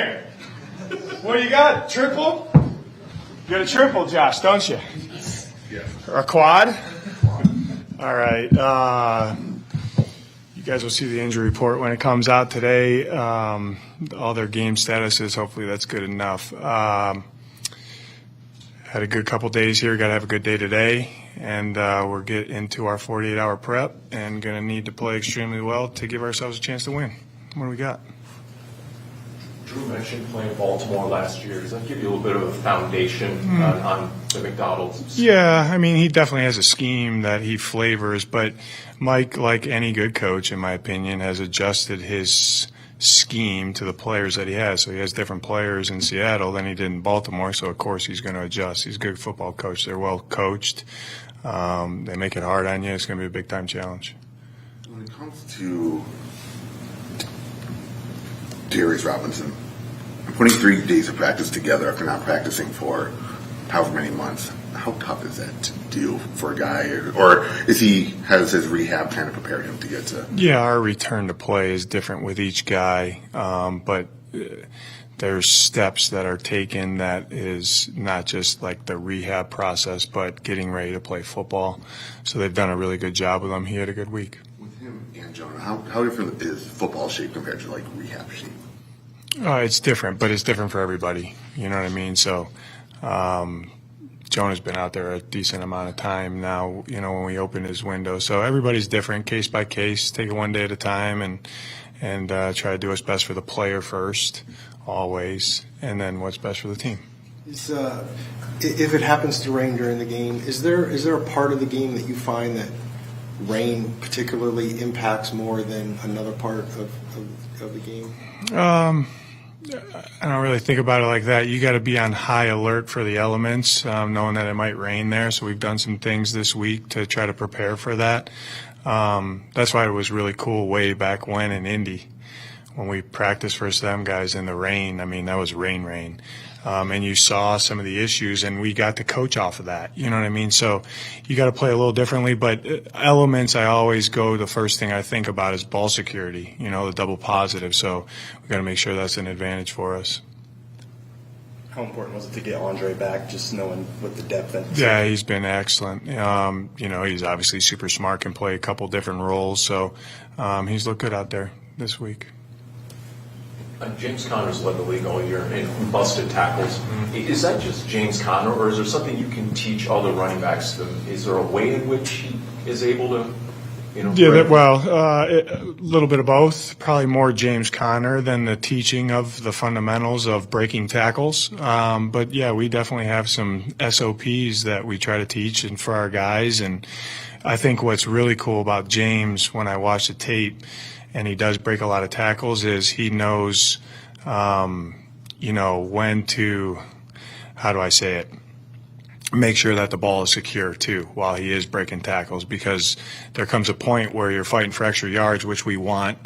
here. What do you got? Triple? You got a triple, Josh, don't you? Yeah. Or a quad? All right. You guys will see the injury report when it comes out today. All their game statuses, hopefully that's good enough. Had a good couple days here. Got to have a good day today. And we're getting into our 48-hour prep and going to need to play extremely well to give ourselves a chance to win. What do we got? Drew mentioned playing Baltimore last year. Does that give you a little bit of a foundation on the McDonald's? Yeah, I mean, he definitely has a scheme that he flavors, but Mike, like any good coach, in my opinion, has adjusted his scheme to the players that he has. So he has different players in Seattle than he did in Baltimore, so of course he's going to adjust. He's a good football coach. They're well coached. They make it hard on you. It's going to be a big-time challenge. When it comes to Darius Robinson, putting 3 days of practice together after not practicing for however many months, how tough is that to do for a guy? Or has his rehab kind of prepared him to get to? Yeah, our return to play is different with each guy, but there's steps that are taken that is not just like the rehab process, but getting ready to play football. So they've done a really good job with him. He had a good week. With him and Jonah, how different is football shape compared to like rehab shape? It's different, but it's different for everybody. You know what I mean? So Jonah's been out there a decent amount of time now, you know, when we open his window. So everybody's different, case by case. Take it one day at a time and try to do what's best for the player first, always, and then what's best for the team. If it happens to rain during the game, is there a part of the game that you find that rain particularly impacts more than another part of the game? I don't really think about it like that. You got to be on high alert for the elements, knowing that it might rain there. So we've done some things this week to try to prepare for that. That's why it was really cool way back when in Indy, when we practiced versus them guys in the rain. I mean, that was rain. And you saw some of the issues, and we got to coach off of that. You know what I mean? So you got to play a little differently. But elements, I always go, the first thing I think about is ball security, you know, the double positive. So we got to make sure that's an advantage for us. How important was it to get Andre back, just knowing with the depth? Yeah, he's been excellent. You know, he's obviously super smart, can play a couple different roles. So he's looked good out there this week. James Conner's led the league all year in busted tackles. Is that just James Conner, or is there something you can teach other running backs? Is there a way in which he is able to, you know? Yeah, a little bit of both. Probably more James Conner than the teaching of the fundamentals of breaking tackles. But yeah, we definitely have some SOPs that we try to teach and for our guys. And I think what's really cool about James, when I watch the tape, and he does break a lot of tackles, is he knows, you know, when to, how do I say it, make sure that the ball is secure too while he is breaking tackles, because there comes a point where you're fighting for extra yards, which we want.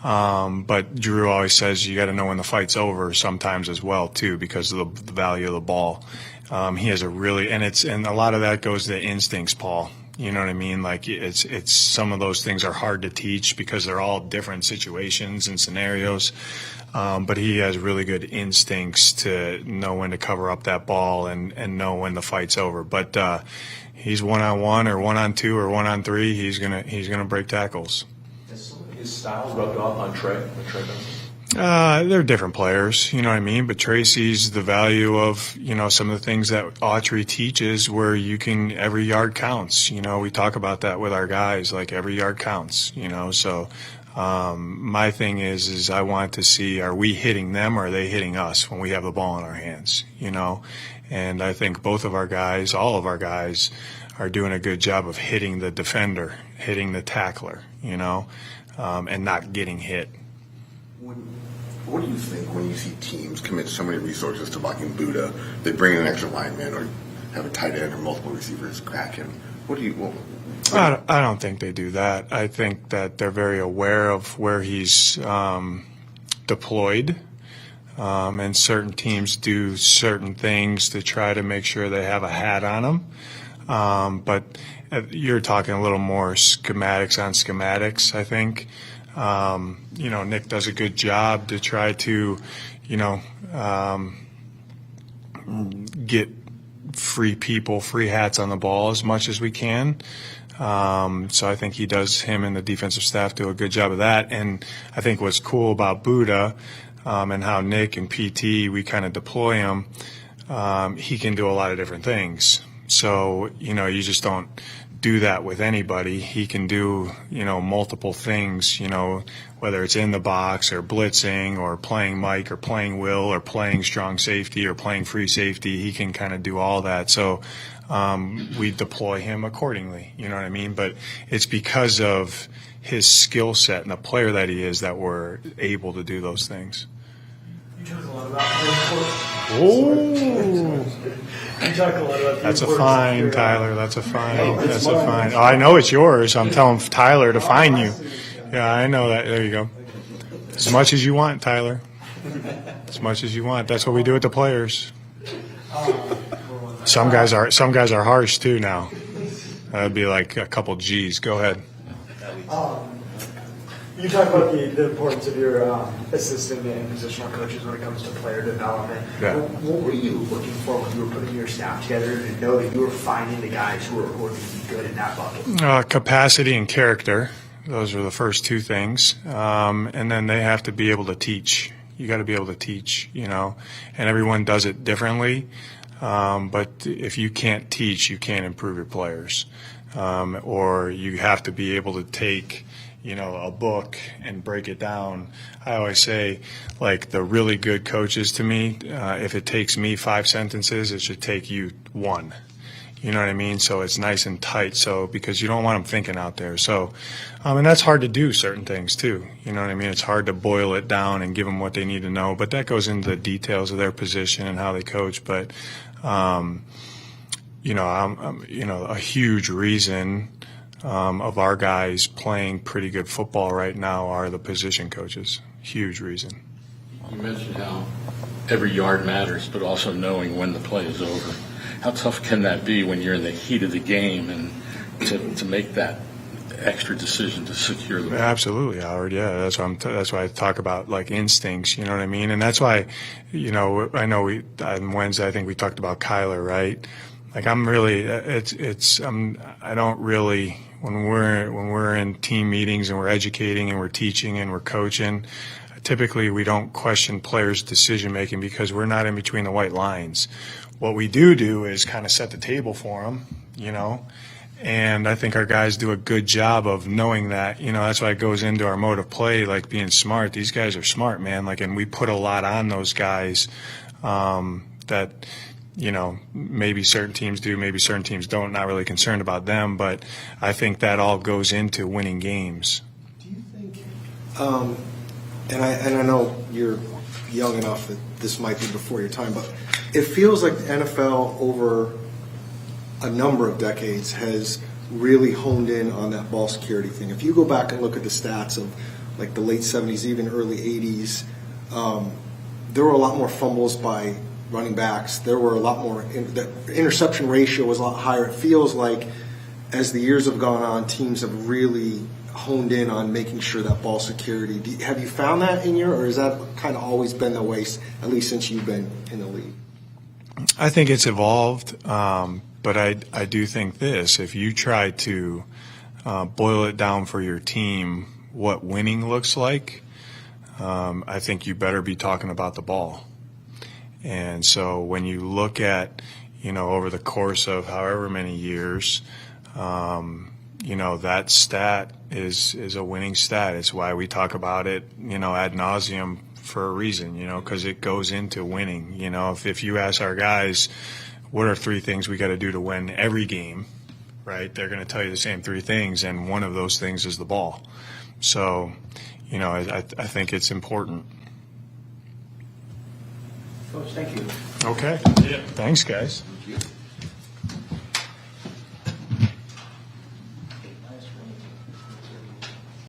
But Drew always says you got to know when the fight's over sometimes as well too, because of the value of the ball. He has a really, and a lot of that goes to instincts, Paul. You know what I mean? Like it's some of those things are hard to teach because they're all different situations and scenarios. But he has really good instincts to know when to cover up that ball and know when the fight's over. But he's 1-on-1 or 1-on-2 or 1-on-3. He's gonna break tackles. Has some of his style rubbed off on Trey? They're different players, you know what I mean? But Tracy's the value of, you know, some of the things that Autry teaches where you can, every yard counts. You know, we talk about that with our guys, like every yard counts, you know. So my thing is I want to see, are we hitting them or are they hitting us when we have the ball in our hands, you know? And I think both of our guys, all of our guys, are doing a good job of hitting the defender, hitting the tackler, you know, and not getting hit. What do you think when you see teams commit so many resources to blocking Buddha? They bring in an extra lineman or have a tight end or multiple receivers crack him. I don't think they do that. I think that they're very aware of where he's deployed, and certain teams do certain things to try to make sure they have a hat on him. But you're talking a little more schematics on schematics, I think. Nick does a good job to try to, get free hats on the ball as much as we can. So I think him and the defensive staff do a good job of that. And I think what's cool about Buddha and how Nick and PT, we kind of deploy him, he can do a lot of different things. So, you just don't do that with anybody. He can do, multiple things, whether it's in the box or blitzing or playing Mike or playing Will or playing strong safety or playing free safety. He can kind of do all that. So we deploy him accordingly, you know what I mean? But it's because of his skill set and the player that he is that we're able to do those things. You talk a lot about the Oh, You talk a lot about the that's a importance fine, of your, Tyler. That's a fine. That's a mine. fine. Oh, I know it's yours. I'm telling Tyler to find you. Yeah, I know that. There you go. As much as you want, Tyler. As much as you want. That's what we do with the players. Some guys are harsh too now. That'd be like a couple G's. Go ahead. You talk about the importance of your assistant and positional coaches when it comes to player development. Yeah. What were you looking for when you were putting your staff together to know that you were finding the guys who are going to be good in that bucket? Capacity and character. Those are the first two things. And then they have to be able to teach. You got to be able to teach, and everyone does it differently. But if you can't teach, you can't improve your players. Or you have to be able to take, a book and break it down. I always say, like, the really good coaches to me, if it takes me 5 sentences, it should take you 1. You know what I mean? So it's nice and tight. So because you don't want them thinking out there. So, and that's hard to do certain things too. You know what I mean? It's hard to boil it down and give them what they need to know. But that goes into the details of their position and how they coach. But, I'm a huge reason of our guys playing pretty good football right now are the position coaches. Huge reason. You mentioned how every yard matters, but also knowing when the play is over. How tough can that be when you're in the heat of the game and to make that extra decision to secure the ball? Absolutely, Howard. Yeah, that's why I talk about like instincts. You know what I mean? And that's why, I know on Wednesday I think we talked about Kyler, right? Like I don't really when we're in team meetings and we're educating and we're teaching and we're coaching. Typically, we don't question players' decision making because we're not in between the white lines. What we do is kind of set the table for them, and I think our guys do a good job of knowing that. That's why it goes into our mode of play, like being smart. These guys are smart, man. And we put a lot on those guys that, maybe certain teams do, maybe certain teams don't. Not really concerned about them, but I think that all goes into winning games. Do you think, and I know you're young enough that this might be before your time, but it feels like the NFL over a number of decades has really honed in on that ball security thing. If you go back and look at the stats of like the late 70s, even early 80s, there were a lot more fumbles by running backs. There were a lot more, the interception ratio was a lot higher. It feels like as the years have gone on, teams have really honed in on making sure that ball security. Have you found that or has that kind of always been the way, at least since you've been in the league? I think it's evolved, but I do think this. If you try to boil it down for your team, what winning looks like, I think you better be talking about the ball. And so when you look at, over the course of however many years, that stat is a winning stat. It's why we talk about it, ad nauseum for a reason, because it goes into winning. If you ask our guys, what are 3 things we got to do to win every game, right? They're going to tell you the same 3 things, and one of those things is the ball. So, I think it's important. Coach, thank you. Okay. Thanks, guys. Thank you.